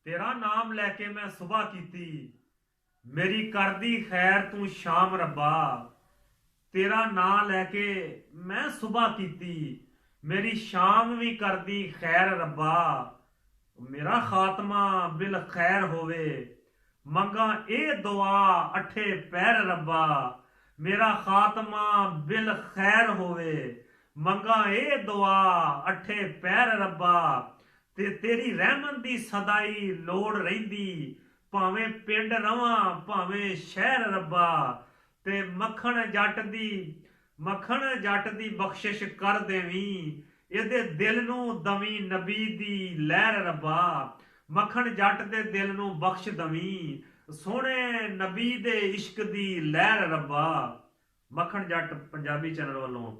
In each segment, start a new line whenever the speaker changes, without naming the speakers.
तेरा नाम लैके मैं सुबह कीती, मेरी कर दी खैर तू शाम रब्बा। तेरा नाम लैके मैं सुबह कीती, मेरी शाम भी कर दी खैर रब्बा। मेरा खात्मा बिल खैर होवे, मंगा ए दुआ अठे पैर रब्बा। मेरा खात्मा बिल खैर होवे, मंगा ए दुआ अठे पैर रब्बा। ते तेरी रहमत दी सदाई लोड़ रहिंदी, भावें पिंड रवां भावें शहर रब्बा। ते मक्खण जट दी बख्शिश कर देवीं, ਇਹਦੇ ਦਿਲ ਨੂੰ ਦਵੀਂ ਨਬੀ ਦੀ ਲਹਿਰ ਰੱਬਾ। ਮੱਖਣ ਜੱਟ ਦੇ ਦਿਲ ਨੂੰ ਬਖਸ਼ ਦਵੀਂ, ਸੋਹਣੇ ਨਬੀ ਦੇ ਇਸ਼ਕ ਦੀ ਲਹਿਰ ਰੱਬਾ। ਮੱਖਣ ਜੱਟ ਪੰਜਾਬੀ ਚੈਨਲ ਵੱਲੋਂ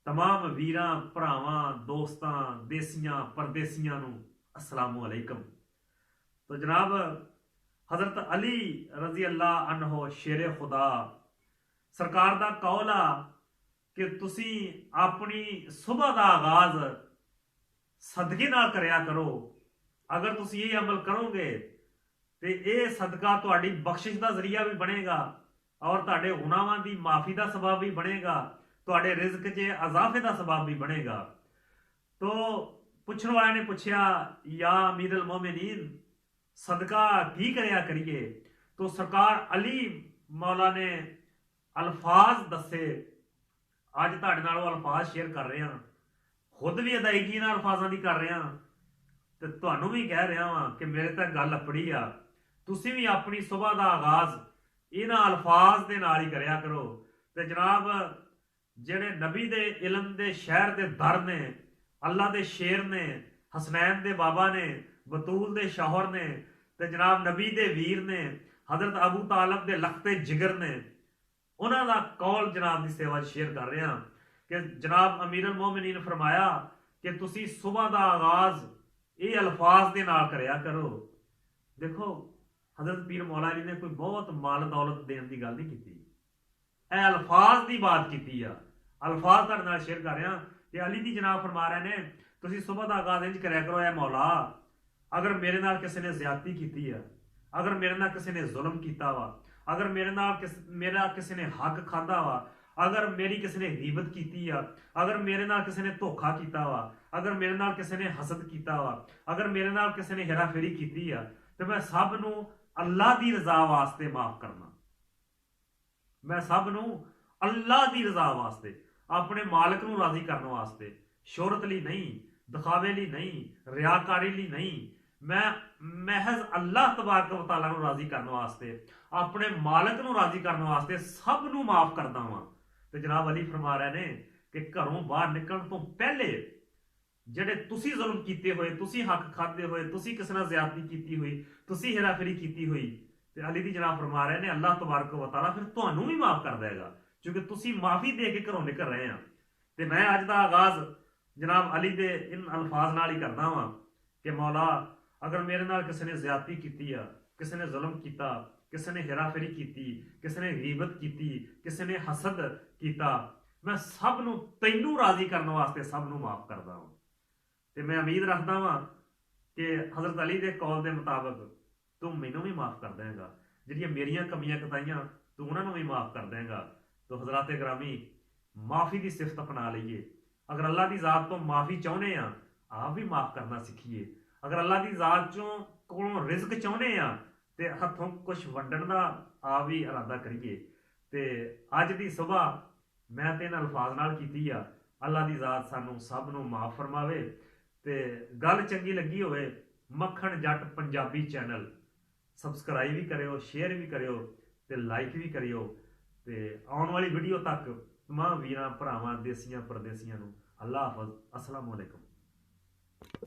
तमाम वीरां भरावां दोस्तां देसियां परदेसियां नूं अस्सलामु अलैकुम। तो जनाब हज़रत अली रजी अल्लाह अन्हो शेरे खुदा सरकार दा कौल आ कि तुसी अपनी सुबह का आगाज सदके नाल करया करो। अगर तुसी ये अमल करोगे तो ये सदका तुहाडी बख्शिश का जरिया भी बनेगा और तुहाडे गुनाहां दी माफ़ी का सबब भी बनेगा, तुहाडे रिज़्क च अजाफे का सबब भी बनेगा। तो पुछण वाले ने पूछया या अमीर अल मोमिनीन सदका की करया करिए। तो सरकार अली मौला ने अल्फाज दसे, अज तुहाडे नाल अल्फाज शेयर कर रहे हैं, खुद भी अदायगी नाल अल्फाजां दी कर रहे हैं ते तुहानूं भी कह रहा वां कि मेरे तक गल अपड़ी आ। तुसीं भी अपनी सुबह का आगाज इन्हां अल्फाज दे नाल ही करया करो। ते जनाब ਜਿਹੜੇ ਨਬੀ ਦੇ ਇਲਮ ਦੇ ਸ਼ਹਿਰ ਦੇ ਦਰ ਨੇ, ਅੱਲਾ ਦੇ ਸ਼ੇਰ ਨੇ, ਹਸਨੈਨ ਦੇ ਬਾਬਾ ਨੇ, ਬਤੂਲ ਦੇ ਸ਼ੌਹਰ ਨੇ ਤੇ ਜਨਾਬ ਨਬੀ ਦੇ ਵੀਰ ਨੇ, ਹਜ਼ਰਤ ਅਬੂ ਤਾਲਬ ਦੇ ਲਖਤੇ ਜਿਗਰ ਨੇ, ਉਹਨਾਂ ਦਾ ਕੌਲ ਜਨਾਬ ਦੀ ਸੇਵਾ ਸ਼ੇਅਰ ਕਰ ਰਹੇ ਹਾਂ ਕਿ ਜਨਾਬ ਅਮੀਰ ਅਲ ਮੋਮਿਨੀਨ ਫਰਮਾਇਆ ਕਿ ਤੁਸੀਂ ਸਵੇਰ ਦਾ ਆਗਾਜ਼ ਇਹ ਅਲਫਾਜ਼ ਦੇ ਨਾਲ ਕਰਿਆ ਕਰੋ। ਦੇਖੋ ਹਜ਼ਰਤ ਪੀਰ ਮੌਲਾ ਜੀ ਨੇ ਕੋਈ ਬਹੁਤ ਮਾਲ ਦੌਲਤ ਦੇਣ ਦੀ ਗੱਲ ਨਹੀਂ ਕੀਤੀ, ਇਹ ਅਲਫਾਜ਼ ਦੀ ਬਾਤ ਕੀਤੀ ਆ। ਅਲਫਾਜ਼ ਤੁਹਾਡੇ ਨਾਲ ਸ਼ੇਅਰ ਕਰ ਰਿਹਾ ਕਿ ਅਲੀ ਦੀ ਜਨਾਬ ਫਰਮਾ ਰਹੇ ਨੇ ਤੁਸੀਂ ਸੁਬਹ ਦਾ ਆਗਾਜ਼ ਇੰਜ ਕਰਿਆ ਕਰੋ, ਐ ਮੌਲਾ ਅਗਰ ਮੇਰੇ ਨਾਲ ਕਿਸੇ ਨੇ ਜ਼ਿਆਦਤੀ ਕੀਤੀ ਆ, ਅਗਰ ਮੇਰੇ ਨਾਲ ਕਿਸੇ ਨੇ ਜ਼ੁਲਮ ਕੀਤਾ ਵਾ, ਅਗਰ ਮੇਰਾ ਕਿਸੇ ਨੇ ਹੱਕ ਖਾਧਾ ਵਾ, ਅਗਰ ਮੇਰੀ ਕਿਸੇ ਨੇ ਗੀਬਤ ਕੀਤੀ ਆ, ਅਗਰ ਮੇਰੇ ਨਾਲ ਕਿਸੇ ਨੇ ਧੋਖਾ ਕੀਤਾ ਵਾ, ਅਗਰ ਮੇਰੇ ਨਾਲ ਕਿਸੇ ਨੇ ਹਸਦ ਕੀਤਾ ਵਾ, ਅਗਰ ਮੇਰੇ ਨਾਲ ਕਿਸੇ ਨੇ ਹੇਰਾਫੇਰੀ ਕੀਤੀ ਆ, ਤੇ ਮੈਂ ਸਭ ਨੂੰ ਅੱਲਾ ਦੀ ਰਜ਼ਾ ਵਾਸਤੇ ਮਾਫ ਕਰਨਾ। मैं सब नूं अल्लाह की रजा वास्ते, अपने मालिक नूं राजी करने वास्ते, शोहरत लई नहीं, दिखावे लई नहीं, रियाकारी लई नहीं, मैं महज अल्लाह तबारक व तआला नूं राजी करने वास्ते, अपने मालिक नूं राजी करने वास्ते सब नूं माफ करदा वां। ते जनाब अली फरमा रहे ने कि घरों बाहर निकलण तो पहले ਜਿਹੜੇ ਤੁਸੀਂ ਜ਼ੁਲਮ ਕੀਤੇ ਹੋਏ, ਤੁਸੀਂ ਹੱਕ ਖਾਦੇ ਹੋਏ, ਤੁਸੀਂ ਕਿਸੇ ਨਾਲ ਜ਼ਿਆਦਤੀ ਕੀਤੀ ਹੋਈ, ਤੁਸੀਂ ਹੇਰਾਫੇਰੀ ਕੀਤੀ ਹੋਈ, ਤੇ ਅਲੀ ਦੀ ਜਨਾਬ ਫਰਮਾ ਰਹੇ ਨੇ ਅੱਲਾਹ ਤਬਾਰਕ व तआला ਫਿਰ ਤੁਹਾਨੂੰ ਵੀ ਮਾਫ ਕਰ ਦੇਗਾ, ਕਿਉਂਕਿ ਤੁਸੀਂ ਮਾਫੀ ਦੇ ਕੇ ਘਰੋਂ ਨਿਕਲ ਰਹੇ ਆ। ਤੇ ਮੈਂ ਅੱਜ ਦਾ ਆਗਾਜ਼ ਜਨਾਬ ਅਲੀ ਦੇ ਇਨ ਅਲਫਾਜ਼ ਨਾਲ ਹੀ ਕਰਦਾ ਵਾਂ ਕਿ ਮੌਲਾ ਅਗਰ ਮੇਰੇ ਨਾਲ ਕਿਸੇ ਨੇ ਜ਼ਿਆਦਤੀ ਕੀਤੀ ਆ, ਕਿਸੇ ਨੇ ਜ਼ੁਲਮ ਕੀਤਾ, ਕਿਸੇ ਨੇ ਹੇਰਾਫੇਰੀ ਕੀਤੀ, ਕਿਸੇ ਨੇ ਗੀਬਤ ਕੀਤੀ, ਕਿਸੇ ਨੇ ਹਸਦ ਕੀਤਾ, ਮੈਂ ਸਭ ਨੂੰ ਤੈਨੂੰ ਰਾਜ਼ੀ ਕਰਨ ਵਾਸਤੇ ਸਭ ਨੂੰ ਮਾਫ ਕਰਦਾ ਵਾਂ। ਤੇ ਮੈਂ ਉਮੀਦ ਰੱਖਦਾ ਵਾਂ ਕਿ ਹਜ਼ਰਤ ਅਲੀ ਦੇ ਕੌਲ ਦੇ ਮੁਤਾਬਕ तू मैनू भी माफ़ कर देगा, जिहड़ियां मेरियां कमियां कताइयां तू उन्होंने भी माफ़ कर देगा। तो हज़रात ग्रामी माफ़ी की सिफत अपना लीए। अगर अल्लाह की ज़ात तो माफ़ी चाहते हैं, आप भी माफ़ करना सीखिए। अगर अल्लाह की ज़ात चों कोलों रिज़क चाहते हैं तो हथों कुछ वंडण का आप भी इरादा करिए। तो अज की सुबह मैं तो इन अल्फाज नाल कीती आ, अल्लाह की ज़ात सानू सब नू माफ़ फरमावे। तो गल चंगी लगी होवे, मक्खण जट पंजाबी चैनल सबसक्राइब भी करियो, शेयर भी करियो ते लाइक भी करियो। ते आने वाली वीडियो तक तमाम वीरां भरावां देसियां परदेसियां नूं अल्लाह हाफिज़, अस्सलामु अलैकुम।